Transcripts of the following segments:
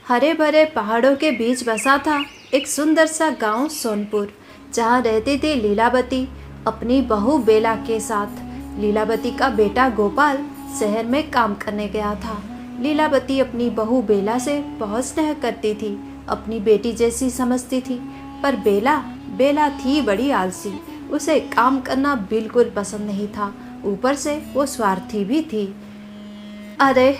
हरे भरे पहाड़ों के बीच बसा था एक सुंदर सा गांव सोनपुर, जहां रहती थी लीलावती अपनी बहू बेला के साथ। लीलावती का बेटा गोपाल शहर में काम करने गया था। लीलावती अपनी बहू बेला से बहुत स्नेह करती थी, अपनी बेटी जैसी समझती थी। पर बेला बेला थी बड़ी आलसी, उसे काम करना बिल्कुल पसंद नहीं था। ऊपर से वो स्वार्थी भी थी। अरे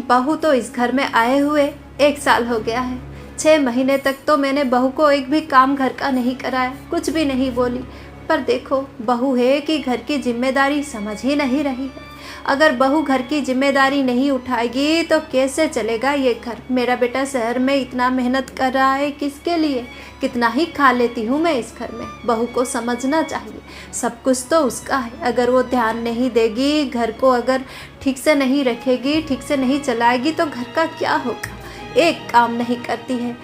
बहू तो इस घर में आए हुए 1 साल हो गया है। 6 महीने तक तो मैंने बहू को एक भी काम घर का नहीं कराया, कुछ भी नहीं बोली। पर देखो, बहू है कि घर की जिम्मेदारी समझ ही नहीं रही है। अगर बहू घर की जिम्मेदारी नहीं उठाएगी तो कैसे चलेगा ये घर। मेरा बेटा शहर में इतना मेहनत कर रहा है, किसके लिए? कितना ही खा लेती हूँ मैं इस घर में। बहू को समझना चाहिए, सब कुछ तो उसका है। अगर वो ध्यान नहीं देगी, घर को अगर ठीक से नहीं रखेगी, ठीक से नहीं चलाएगी तो घर का क्या होगा। एक काम नहीं करती है,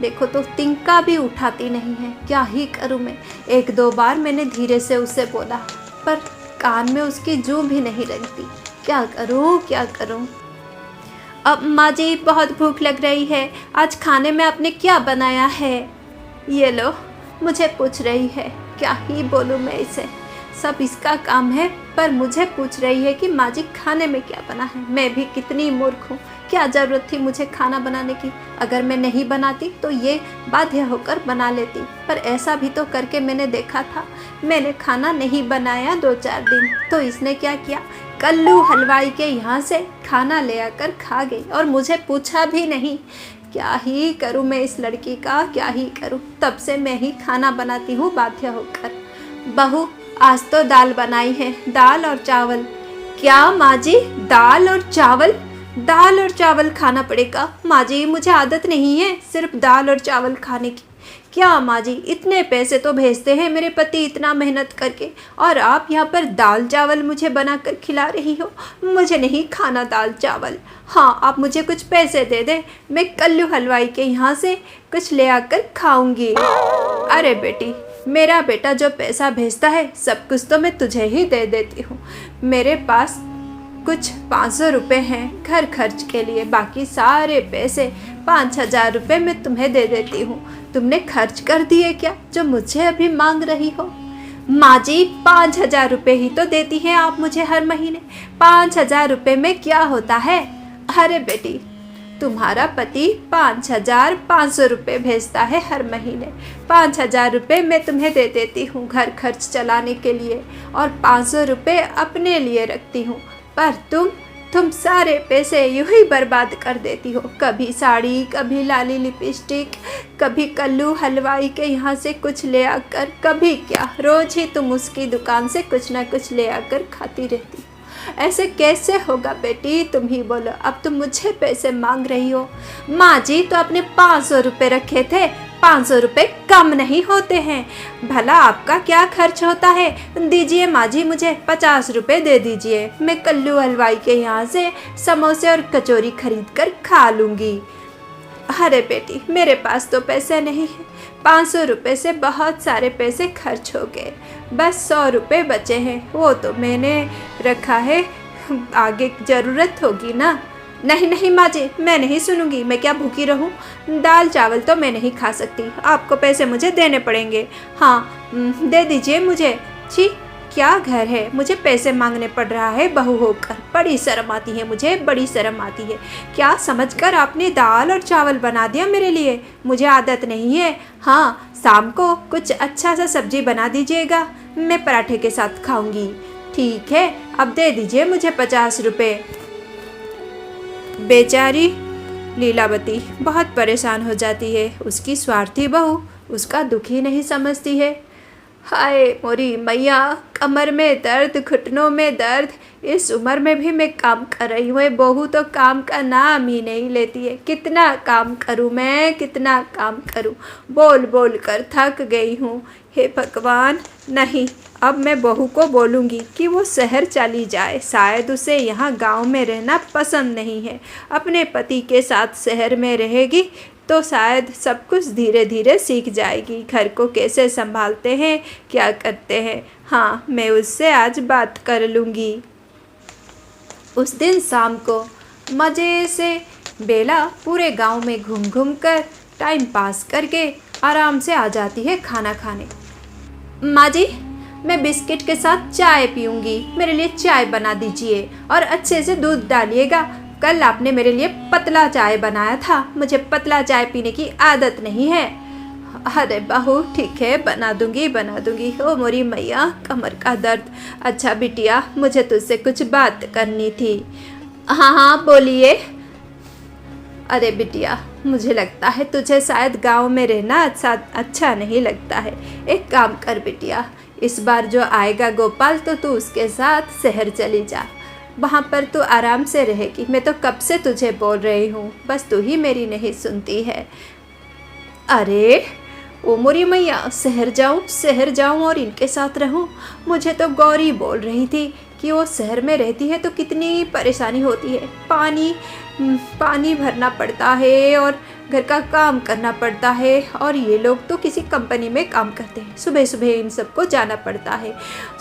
देखो तो तिनका भी उठाती नहीं है। क्या ही करूँ मैं। 1-2 बार मैंने धीरे से उससे बोला, पर कान में उसकी जूं भी नहीं लगती। क्या करूँ क्या करूँ। अब माँ जी, बहुत भूख लग रही है, आज खाने में आपने क्या बनाया है? ये लो, मुझे पूछ रही है, क्या ही बोलूँ मैं इसे। सब इसका काम है, पर मुझे पूछ रही है कि माँ जी खाने में क्या बना है। मैं भी कितनी मूर्ख हूँ, क्या ज़रूरत थी मुझे खाना बनाने की। अगर मैं नहीं बनाती तो ये बाध्य होकर बना लेती, पर ऐसा भी तो करके मैंने देखा था। मैंने खाना नहीं बनाया 2-4 दिन, तो इसने क्या किया, कल्लू हलवाई के यहाँ से खाना ले आकर खा गई और मुझे पूछा भी नहीं। क्या ही करूँ मैं इस लड़की का, क्या ही करूँ। तब से मैं ही खाना बनाती हूँ बाध्य होकर। बहू, आज तो दाल बनाई है, दाल और चावल। क्या माँ जी, दाल और चावल? दाल और चावल खाना पड़ेगा माँ जी, मुझे आदत नहीं है सिर्फ दाल और चावल खाने की। क्या माँ जी, इतने पैसे तो भेजते हैं मेरे पति इतना मेहनत करके, और आप यहाँ पर दाल चावल मुझे बना कर खिला रही हो। मुझे नहीं खाना दाल चावल। हाँ, आप मुझे कुछ पैसे दे दें, मैं कल्लू हलवाई के यहाँ से कुछ ले आकर खाऊंगी। अरे बेटी, मेरा बेटा जो पैसा भेजता है सब कुछ तो मैं तुझे ही दे देती हूँ। मेरे पास कुछ 500 रुपये हैं घर खर्च के लिए, बाकी सारे पैसे 5,000 रुपये मैं तुम्हें दे देती हूँ। तुमने खर्च कर दिए क्या जो मुझे अभी मांग रही हो? माँ जी, 5,000 रुपये ही तो देती हैं आप मुझे हर महीने। 5,000 रुपये में क्या होता है? अरे बेटी, तुम्हारा पति 5,500 रुपये भेजता है हर महीने। 5,000 रुपये मैं तुम्हें दे देती हूँ घर खर्च चलाने के लिए, और 500 रुपये अपने लिए रखती हूँ। पर तुम सारे पैसे यूं ही बर्बाद कर देती हो। कभी साड़ी, कभी लाली लिपस्टिक, कभी कल्लू हलवाई के यहाँ से कुछ ले आकर, कभी क्या, रोज ही तुम उसकी दुकान से कुछ ना कुछ ले आकर खाती रहती हो। ऐसे कैसे होगा बेटी, तुम ही बोलो। अब तुम मुझे पैसे मांग रही हो। माँ जी, तो आपने 500 रुपये रखे थे, 500 रुपये कम नहीं होते हैं। भला आपका क्या खर्च होता है? दीजिए माँ जी, मुझे 50 रुपये दे दीजिए, मैं कल्लू हलवाई के यहाँ से समोसे और कचौरी खरीद कर खा लूँगी। अरे बेटी, मेरे पास तो पैसे नहीं है। 500 रुपये से बहुत सारे पैसे खर्च हो गए, बस 100 रुपये बचे हैं, वो तो मैंने रखा है, आगे ज़रूरत होगी ना। नहीं नहीं माँ जी, मैं नहीं सुनूंगी। मैं क्या भूखी रहूं? दाल चावल तो मैं नहीं खा सकती, आपको पैसे मुझे देने पड़ेंगे। हाँ, दे दीजिए मुझे। छी, क्या घर है, मुझे पैसे मांगने पड़ रहा है बहू होकर। बड़ी शर्म आती है मुझे, बड़ी शर्म आती है। क्या समझकर आपने दाल और चावल बना दिया मेरे लिए? मुझे आदत नहीं है। हाँ, शाम को कुछ अच्छा सा सब्जी बना दीजिएगा, मैं पराठे के साथ खाऊंगी। ठीक है, अब दे दीजिए मुझे 50 रुपये। बेचारी लीलावती बहुत परेशान हो जाती है। उसकी स्वार्थी बहू उसका दुख ही नहीं समझती है। हाय मोरी मैया, कमर में दर्द, घुटनों में दर्द। इस उम्र में भी मैं काम कर रही हूँ, बहू तो काम का नाम ही नहीं लेती है। कितना काम करूँ मैं, कितना काम करूँ, बोल बोल कर थक गई हूँ। हे भगवान, नहीं, अब मैं बहू को बोलूँगी कि वो शहर चली जाए। शायद उसे यहाँ गांव में रहना पसंद नहीं है। अपने पति के साथ शहर में रहेगी तो शायद सब कुछ धीरे धीरे सीख जाएगी। घर को कैसे संभालते हैं, क्या करते हैं। हाँ, मैं उससे आज बात कर लूँगी। उस दिन शाम को मज़े से बेला पूरे गांव में घूम घूम कर टाइम पास करके आराम से आ जाती है खाना खाने। माँ जी, मैं बिस्किट के साथ चाय पीऊँगी, मेरे लिए चाय बना दीजिए और अच्छे से दूध डालिएगा। कल आपने मेरे लिए पतला चाय बनाया था, मुझे पतला चाय पीने की आदत नहीं है। अरे बहू ठीक है, बना दूँगी बना दूँगी। ओ मोरी मैया, कमर का दर्द। अच्छा बिटिया, मुझे तुझसे कुछ बात करनी थी। हाँ हाँ बोलिए। अरे बिटिया, मुझे लगता है तुझे शायद गांव में रहना अच्छा नहीं लगता है। एक काम कर बिटिया, इस बार जो आएगा गोपाल तो तू उसके साथ शहर चली जा, वहाँ पर तू आराम से रहेगी। मैं तो कब से तुझे बोल रही हूँ, बस तू ही मेरी नहीं सुनती है। अरे ओ मोरी मैया, शहर जाऊँ और इनके साथ रहूँ? मुझे तो गौरी बोल रही थी कि वो शहर में रहती है तो कितनी परेशानी होती है। पानी भरना पड़ता है और घर का काम करना पड़ता है, और ये लोग तो किसी कंपनी में काम करते हैं। सुबह सुबह इन सबको जाना पड़ता है,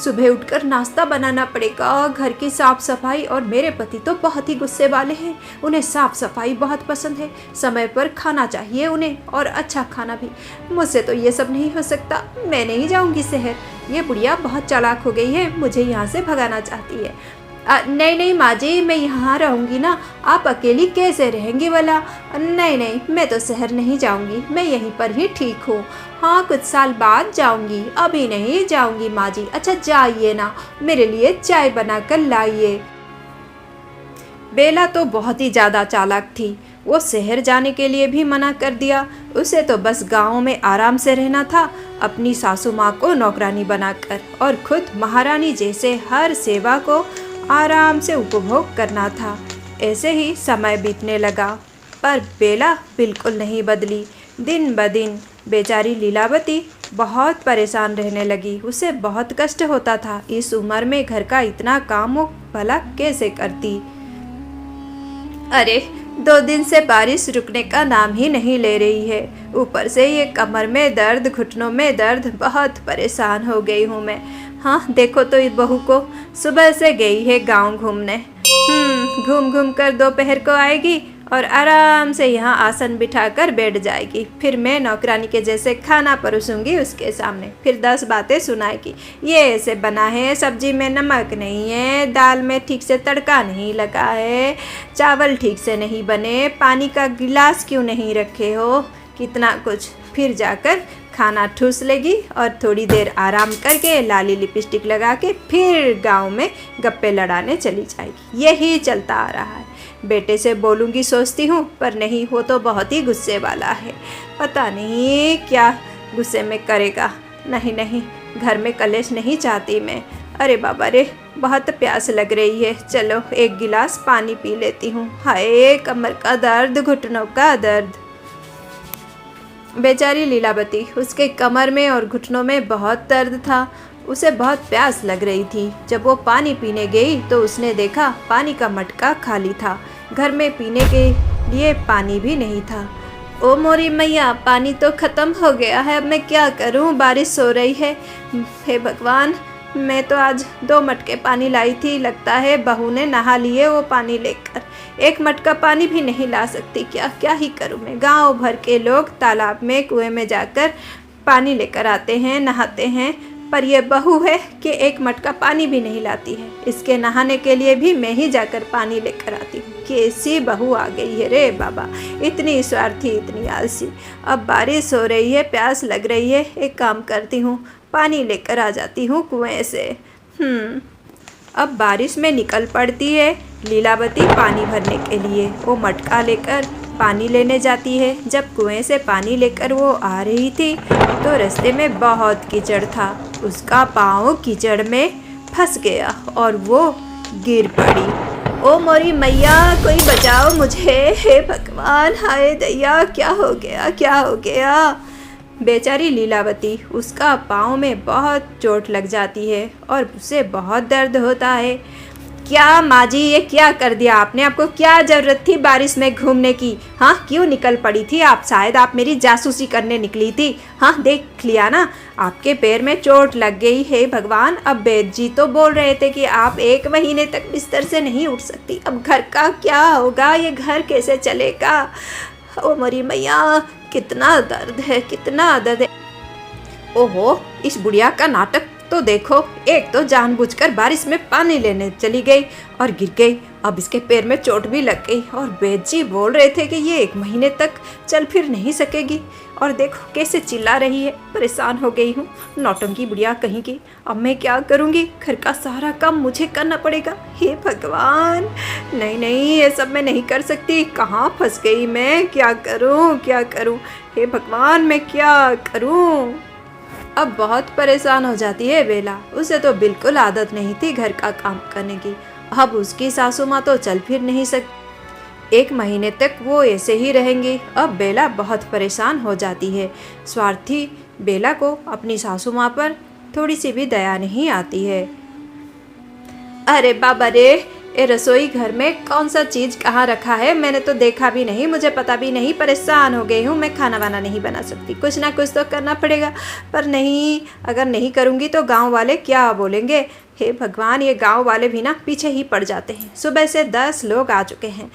सुबह उठकर नाश्ता बनाना पड़ेगा, घर की साफ़ सफाई। और मेरे पति तो बहुत ही गुस्से वाले हैं, उन्हें साफ़ सफाई बहुत पसंद है, समय पर खाना चाहिए उन्हें, और अच्छा खाना भी। मुझसे तो ये सब नहीं हो सकता, मैं नहीं जाऊँगी शहर। ये बुढ़िया बहुत चालाक हो गई है, मुझे यहाँ से भगाना चाहती है। नहीं नहीं माँ जी, मैं यहाँ रहूँगी ना, आप अकेली कैसे रहेंगी भला? नहीं नहीं, मैं तो शहर नहीं जाऊँगी, मैं यहीं पर ही ठीक हूँ। हाँ, कुछ साल बाद जाऊँगी, अभी नहीं जाऊँगी माँ जी। अच्छा जाइए ना, मेरे लिए चाय बना कर लाइए। बेला तो बहुत ही ज़्यादा चालाक थी, वो शहर जाने के लिए भी मना कर दिया। उसे तो बस गाँव में आराम से रहना था, अपनी सासू माँ को नौकरानी बनाकर, और खुद महारानी जैसे हर सेवा को आराम से उपभोग करना था। ऐसे ही समय बीतने लगा, पर बेला बिल्कुल नहीं बदली। दिन ब दिन बेचारी लीलावती बहुत परेशान रहने लगी। उसे बहुत कष्ट होता था, इस उम्र में घर का इतना काम वो भला कैसे करती। अरे 2 दिन से बारिश रुकने का नाम ही नहीं ले रही है, ऊपर से ये कमर में दर्द, घुटनों में दर्द, बहुत परेशान हो गई हूँ मैं। हाँ देखो तो इस बहू को, सुबह से गई है गांव घूमने, घूम घूम कर दोपहर को आएगी और आराम से यहाँ आसन बिठाकर बैठ जाएगी। फिर मैं नौकरानी के जैसे खाना परोसूंगी उसके सामने, फिर 10 बातें सुनाएगी। ये ऐसे बना है, सब्जी में नमक नहीं है, दाल में ठीक से तड़का नहीं लगा है, चावल ठीक से नहीं बने, पानी का गिलास क्यों नहीं रखे हो, कितना कुछ। फिर जाकर खाना ठूस लेगी और थोड़ी देर आराम करके लाली लिपस्टिक लगा के फिर गांव में गप्पे लड़ाने चली जाएगी। यही चलता आ रहा है। बेटे से बोलूँगी सोचती हूँ, पर नहीं, वो तो बहुत ही गुस्से वाला है, पता नहीं क्या गुस्से में करेगा। नहीं नहीं, घर में कलेश नहीं चाहती मैं। अरे बाबा रे, बहुत प्यास लग रही है, चलो 1 गिलास पानी पी लेती हूँ। हाय कमर का दर्द, घुटनों का दर्द। बेचारी लीलावती, उसके कमर में और घुटनों में बहुत दर्द था, उसे बहुत प्यास लग रही थी। जब वो पानी पीने गई तो उसने देखा पानी का मटका खाली था, घर में पीने के लिए पानी भी नहीं था। ओ मोरी मैया, पानी तो ख़त्म हो गया है, अब मैं क्या करूं? बारिश हो रही है। हे भगवान, मैं तो आज 2 मटके पानी लाई थी, लगता है बहू ने नहा लिए वो पानी लेकर। 1 मटका पानी भी नहीं ला सकती, क्या ही करूं मैं। गांव भर के लोग तालाब में, कुएं में जाकर पानी लेकर आते हैं, नहाते हैं, पर यह बहू है कि 1 मटका पानी भी नहीं लाती है। इसके नहाने के लिए भी मैं ही जाकर पानी लेकर आती हूँ। कैसी बहू आ गई है रे बाबा, इतनी स्वार्थी, इतनी आलसी। अब बारिश हो रही है, प्यास लग रही है, एक काम करती हूँ, पानी लेकर आ जाती हूँ कुएं से। अब बारिश में निकल पड़ती है लीलावती पानी भरने के लिए। वो मटका लेकर पानी लेने जाती है। जब कुएं से पानी लेकर वो आ रही थी तो रास्ते में बहुत कीचड़ था, उसका पाँव कीचड़ में फंस गया और वो गिर पड़ी। ओ मोरी मैया, कोई बचाओ मुझे, हे भगवान, हाय दैया, क्या हो गया। बेचारी लीलावती, उसका पाँव में बहुत चोट लग जाती है और उसे बहुत दर्द होता है। क्या माँ जी, ये क्या कर दिया आपने? आपको क्या ज़रूरत थी बारिश में घूमने की? हाँ, क्यों निकल पड़ी थी आप? शायद आप मेरी जासूसी करने निकली थी। हाँ, देख लिया ना, आपके पैर में चोट लग गई है। भगवान, अब वैद्य जी तो बोल रहे थे कि आप 1 महीने तक बिस्तर से नहीं उठ सकती। अब घर का क्या होगा? ये घर कैसे चलेगा? ओ मरी मैया, कितना दर्द है, कितना दर्द है। ओहो, इस बुढ़िया का नाटक तो देखो। एक तो जानबूझकर बारिश में पानी लेने चली गई और गिर गई। अब इसके पैर में चोट भी लग गई और वैद्य जी बोल रहे थे कि ये 1 महीने तक चल फिर नहीं सकेगी। और देखो कैसे चिल्ला रही है। परेशान हो गई हूँ, नौटंकी बुढ़िया कहीं की। अब मैं क्या करूँगी? घर का सारा काम मुझे करना पड़ेगा। हे भगवान, नहीं नहीं, ये सब मैं नहीं कर सकती। कहाँ फंस गई मैं? क्या करूँ, क्या करूँ? हे भगवान, मैं क्या करूँ? अब बहुत परेशान हो जाती है बेला। उसे तो बिल्कुल आदत नहीं थी घर का काम करने की। अब उसकी सासू माँ तो चल फिर नहीं सकती। 1 महीने तक वो ऐसे ही रहेंगी। अब बेला बहुत परेशान हो जाती है। स्वार्थी बेला को अपनी सासू माँ पर थोड़ी सी भी दया नहीं आती है। अरे बाबा रे, ये रसोई घर में कौन सा चीज़ कहाँ रखा है? मैंने तो देखा भी नहीं, मुझे पता भी नहीं। परेशान हो गई हूँ। मैं खाना वाना नहीं बना सकती। कुछ ना कुछ तो करना पड़ेगा। पर नहीं, अगर नहीं करूँगी तो गांव वाले क्या बोलेंगे? हे भगवान, ये गांव वाले भी ना पीछे ही पड़ जाते हैं। सुबह से 10 लोग आ चुके हैं।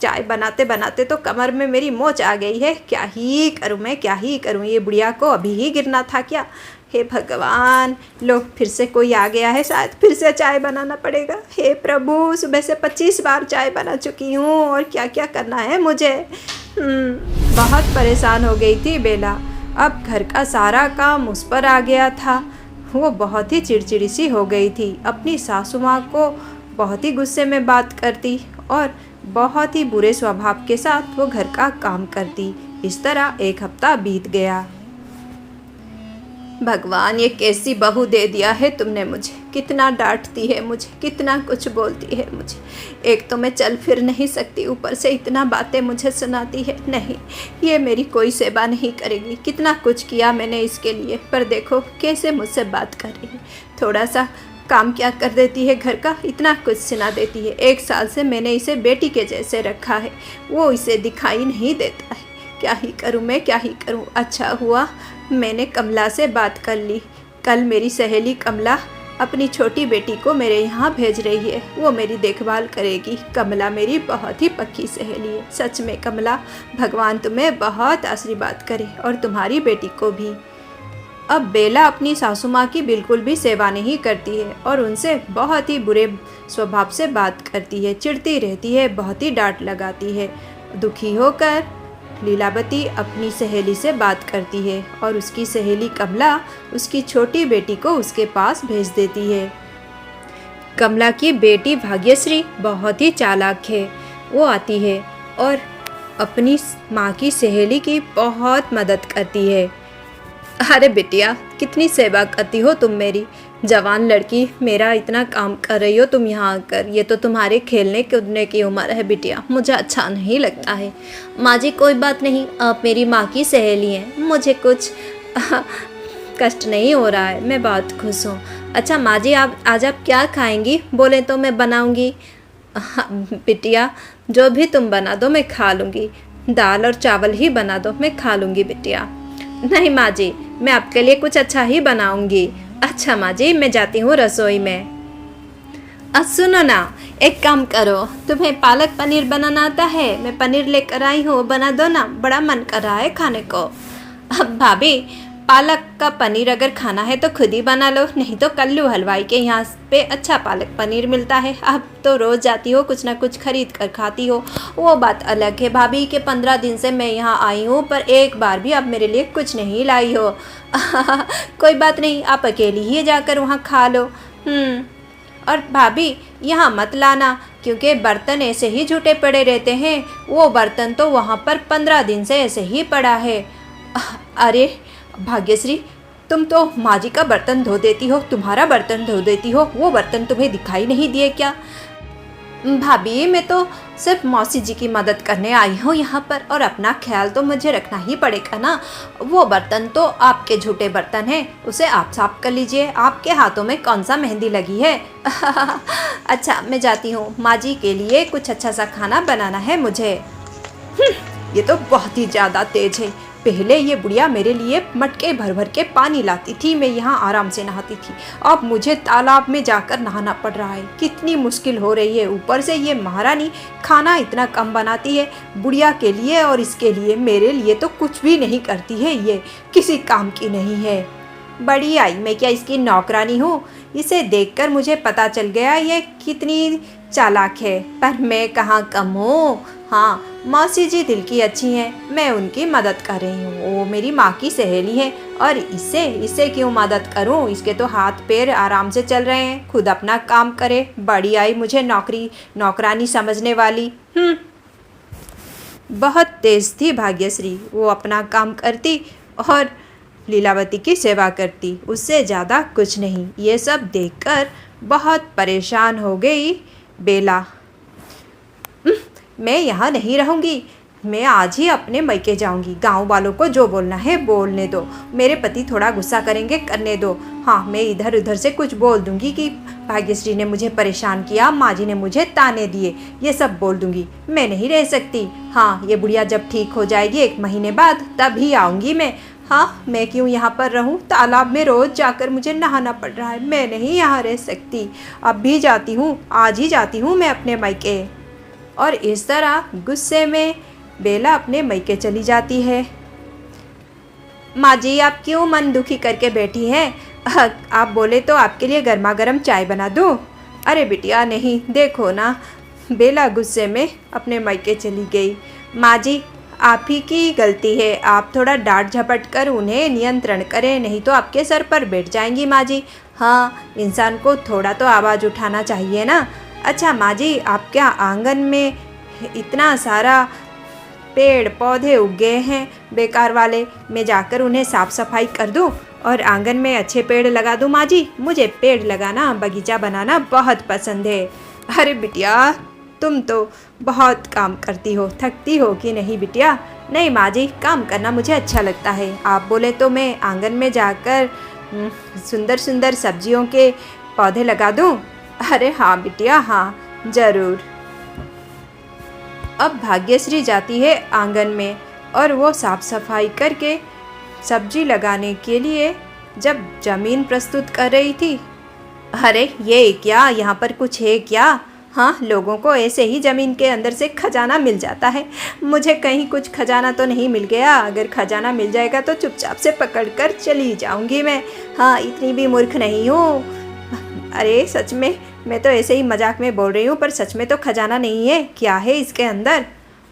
चाय बनाते बनाते तो कमर में मेरी मोच आ गई है। क्या ही करूँ मैं, क्या ही करूँ? ये बुढ़िया को अभी ही गिरना था क्या? हे भगवान, लो फिर से कोई आ गया है। शायद फिर से चाय बनाना पड़ेगा। हे प्रभु, सुबह से 25 बार चाय बना चुकी हूँ और क्या क्या करना है मुझे। बहुत परेशान हो गई थी बेला। अब घर का सारा काम उस पर आ गया था। वो बहुत ही चिड़चिड़ी सी हो गई थी। अपनी सासू माँ को बहुत ही गुस्से में बात करती और बहुत ही बुरे स्वभाव के साथ वो घर का काम करती। इस तरह 1 हफ्ता बीत गया। भगवान, ये कैसी बहू दे दिया है तुमने मुझे। कितना डांटती है मुझे, कितना कुछ बोलती है मुझे। एक तो मैं चल फिर नहीं सकती, ऊपर से इतना बातें मुझे सुनाती है। नहीं, ये मेरी कोई सेवा नहीं करेगी। कितना कुछ किया मैंने इसके लिए, पर देखो कैसे मुझसे बात कर रही है। थोड़ा सा काम क्या कर देती है घर का, इतना कुछ सुना देती है। 1 साल से मैंने इसे बेटी के जैसे रखा है, वो इसे दिखाई नहीं देता है। क्या ही करूँ मैं, क्या ही करूँ? अच्छा हुआ मैंने कमला से बात कर ली। कल मेरी सहेली कमला अपनी छोटी बेटी को मेरे यहाँ भेज रही है। वो मेरी देखभाल करेगी। कमला मेरी बहुत ही पक्की सहेली है। सच में कमला, भगवान तुम्हें बहुत आशीर्वाद करे और तुम्हारी बेटी को भी। अब बेला अपनी सासू माँ की बिल्कुल भी सेवा नहीं करती है और उनसे बहुत ही बुरे स्वभाव से बात करती है। चिढ़ती रहती है, बहुत ही डांट लगाती है। दुखी होकर लीलावती अपनी सहेली से बात करती है और उसकी सहेली कमला उसकी छोटी बेटी को उसके पास भेज देती है। कमला की बेटी भाग्यश्री बहुत ही चालाक है। वो आती है और अपनी माँ की सहेली की बहुत मदद करती है। अरे बिटिया, कितनी सेवा करती हो तुम मेरी। जवान लड़की, मेरा इतना काम कर रही हो तुम यहाँ आकर। ये तो तुम्हारे खेलने कूदने की उम्र है बिटिया, मुझे अच्छा नहीं लगता है। माँ जी कोई बात नहीं, आप मेरी माँ की सहेली हैं, मुझे कुछ कष्ट नहीं हो रहा है, मैं बहुत खुश हूँ। अच्छा माँ जी, आज आप क्या खाएंगी? बोले तो मैं बनाऊँगी। बिटिया, जो भी तुम बना दो मैं खा लूँगी। दाल और चावल ही बना दो, मैं खा लूँगी बिटिया। नहीं माँ जी, मैं आपके लिए कुछ अच्छा ही बनाऊँगी। अच्छा माँ जी, मैं जाती हूँ रसोई में। सुनो ना, एक काम करो, तुम्हें पालक पनीर बनाना आता है? मैं पनीर लेकर आई हूँ, बना दो ना, बड़ा मन कर रहा है खाने को। अब भाभी, पालक का पनीर अगर खाना है तो खुद ही बना लो, नहीं तो कल्लू हलवाई के यहाँ पे अच्छा पालक पनीर मिलता है। अब तो रोज़ जाती हो, कुछ ना कुछ खरीद कर खाती हो, वो बात अलग है भाभी के 15 दिन से मैं यहाँ आई हूँ, पर एक बार भी आप मेरे लिए कुछ नहीं लाई हो। कोई बात नहीं, आप अकेली ही जाकर वहाँ खा लो। और भाभी, यहाँ मत लाना, क्योंकि बर्तन ऐसे ही झूठे पड़े रहते हैं। वो बर्तन तो वहाँ पर 15 दिन से ऐसे ही पड़ा है। अरे भाग्यश्री, तुम तो माँ जी का बर्तन धो देती हो, तुम्हारा बर्तन धो देती हो, वो बर्तन तुम्हें दिखाई नहीं दिए क्या? भाभी, मैं तो सिर्फ मौसी जी की मदद करने आई हूँ यहाँ पर, और अपना ख्याल तो मुझे रखना ही पड़ेगा ना। वो बर्तन तो आपके झूठे बर्तन हैं, उसे आप साफ कर लीजिए। आपके हाथों में कौन सा मेहंदी लगी है? अच्छा, मैं जाती हूँ, माँ जी के लिए कुछ अच्छा सा खाना बनाना है मुझे। ये तो बहुत ही ज़्यादा तेज है। पहले ये बुढ़िया मेरे लिए मटके भर भर के पानी लाती थी, मैं यहाँ आराम से नहाती थी। अब मुझे तालाब में जाकर नहाना पड़ रहा है। कितनी मुश्किल हो रही है। ऊपर से ये महारानी खाना इतना कम बनाती है बुढ़िया के लिए, और इसके लिए मेरे लिए तो कुछ भी नहीं करती है। ये किसी काम की नहीं है। बड़ी आई, मैं क्या इसकी नौकरानी हूँ? इसे देखकर मुझे पता चल गया ये कितनी चालाक है, पर मैं कहाँ कम हूँ। हाँ, मौसी जी दिल की अच्छी हैं, मैं उनकी मदद कर रही हूँ। वो मेरी माँ की सहेली है, और इससे क्यों मदद करूँ? इसके तो हाथ पैर आराम से चल रहे हैं, खुद अपना काम करे। बड़ी आई मुझे नौकरानी समझने वाली। बहुत तेज थी भाग्यश्री। वो अपना काम करती और लीलावती की सेवा करती, उससे ज़्यादा कुछ नहीं। ये सब देखकर बहुत परेशान हो गई बेला। मैं यहाँ नहीं रहूँगी, मैं आज ही अपने मैके जाऊँगी। गांव वालों को जो बोलना है बोलने दो। मेरे पति थोड़ा गुस्सा करेंगे, करने दो। हाँ, मैं इधर उधर से कुछ बोल दूँगी कि भाग्यश्री ने मुझे परेशान किया, माँ जी ने मुझे ताने दिए, ये सब बोल दूँगी। मैं नहीं रह सकती। हाँ, ये बुढ़िया जब ठीक हो जाएगी 1 महीने बाद, तभी आऊँगी मैं। हाँ, मैं क्यों यहाँ पर रहूँ? तालाब में रोज़ जाकर मुझे नहाना पड़ रहा है। मैं नहीं यहाँ रह सकती। अब भी जाती हूँ, आज ही जाती हूँ मैं अपने मैके। और इस तरह गुस्से में बेला अपने मैके चली जाती है। माँ जी, आप क्यों मन दुखी करके बैठी हैं? आप बोले तो आपके लिए गर्मा गर्म चाय बना दूँ? अरे बिटिया नहीं, देखो ना। बेला गुस्से में अपने मैके चली गई। माँ जी, आप ही की गलती है। आप थोड़ा डांट झपट कर उन्हें नियंत्रण करें, नहीं तो आपके सर पर बैठ जाएंगी माँ जी। हाँ, इंसान को थोड़ा तो आवाज़ उठाना चाहिए ना। अच्छा माँ जी, आप क्या आंगन में इतना सारा पेड़ पौधे उग गए हैं बेकार वाले, मैं जाकर उन्हें साफ़ सफाई कर दूँ और आंगन में अच्छे पेड़ लगा दूँ? माँ जी, मुझे पेड़ लगाना, बगीचा बनाना बहुत पसंद है। अरे बिटिया, तुम तो बहुत काम करती हो, थकती हो कि नहीं बिटिया? नहीं माँ जी, काम करना मुझे अच्छा लगता है। आप बोले तो मैं आंगन में जाकर सुंदर सुंदर सब्जियों के पौधे लगा दूँ? अरे हाँ बिटिया, हाँ ज़रूर। अब भाग्यश्री जाती है आंगन में, और वो साफ़ सफाई करके सब्जी लगाने के लिए जब ज़मीन प्रस्तुत कर रही थी, अरे ये क्या, यहाँ पर कुछ है क्या? हाँ, लोगों को ऐसे ही ज़मीन के अंदर से खजाना मिल जाता है। मुझे कहीं कुछ खजाना तो नहीं मिल गया? अगर खजाना मिल जाएगा तो चुपचाप से पकड़कर चली जाऊंगी मैं। हाँ, इतनी भी मूर्ख नहीं हूँ। अरे सच में, मैं तो ऐसे ही मजाक में बोल रही हूँ, पर सच में तो खजाना नहीं है। क्या है इसके अंदर?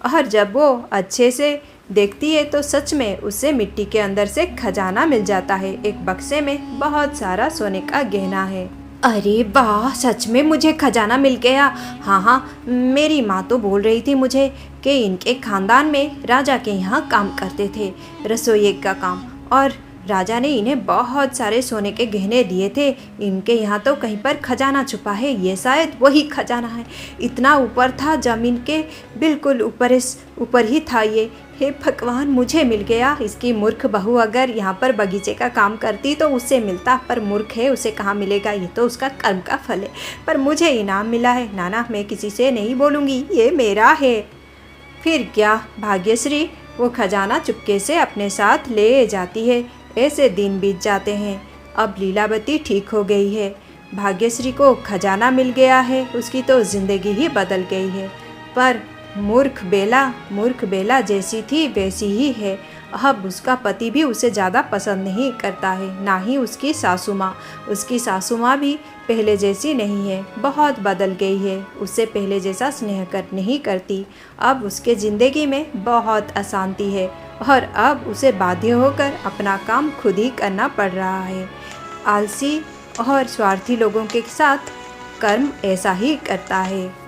और जब वो अच्छे से देखती है तो सच में उससे मिट्टी के अंदर से खजाना मिल जाता है। एक बक्से में बहुत सारा सोने का गहना है। अरे वाह, सच में मुझे खजाना मिल गया। हाँ हाँ, मेरी माँ तो बोल रही थी मुझे कि इनके खानदान में राजा के यहाँ काम करते थे, रसोई का काम, और राजा ने इन्हें बहुत सारे सोने के गहने दिए थे। इनके यहाँ तो कहीं पर खजाना छुपा है, ये शायद वही खजाना है। इतना ऊपर था, ज़मीन के बिल्कुल ऊपर ही था ये। हे भगवान, मुझे मिल गया। इसकी मूर्ख बहू अगर यहाँ पर बगीचे का काम करती तो उससे मिलता, पर मूर्ख है, उसे कहाँ मिलेगा? ये तो उसका कर्म का फल है। पर मुझे इनाम मिला है। नाना, मैं किसी से नहीं बोलूँगी, ये मेरा है। फिर क्या, भाग्यश्री वो खजाना चुपके से अपने साथ ले जाती है। ऐसे दिन बीत जाते हैं। अब लीलावती ठीक हो गई है, भाग्यश्री को खजाना मिल गया है, उसकी तो ज़िंदगी ही बदल गई है। पर मूर्ख बेला जैसी थी वैसी ही है। अब उसका पति भी उसे ज़्यादा पसंद नहीं करता है, ना ही उसकी सासू माँ। उसकी सासू माँ भी पहले जैसी नहीं है, बहुत बदल गई है। उससे पहले जैसा स्नेह नहीं करती। अब उसके ज़िंदगी में बहुत अशांति है, और अब उसे बाध्य होकर अपना काम खुद ही करना पड़ रहा है। आलसी और स्वार्थी लोगों के साथ कर्म ऐसा ही करता है।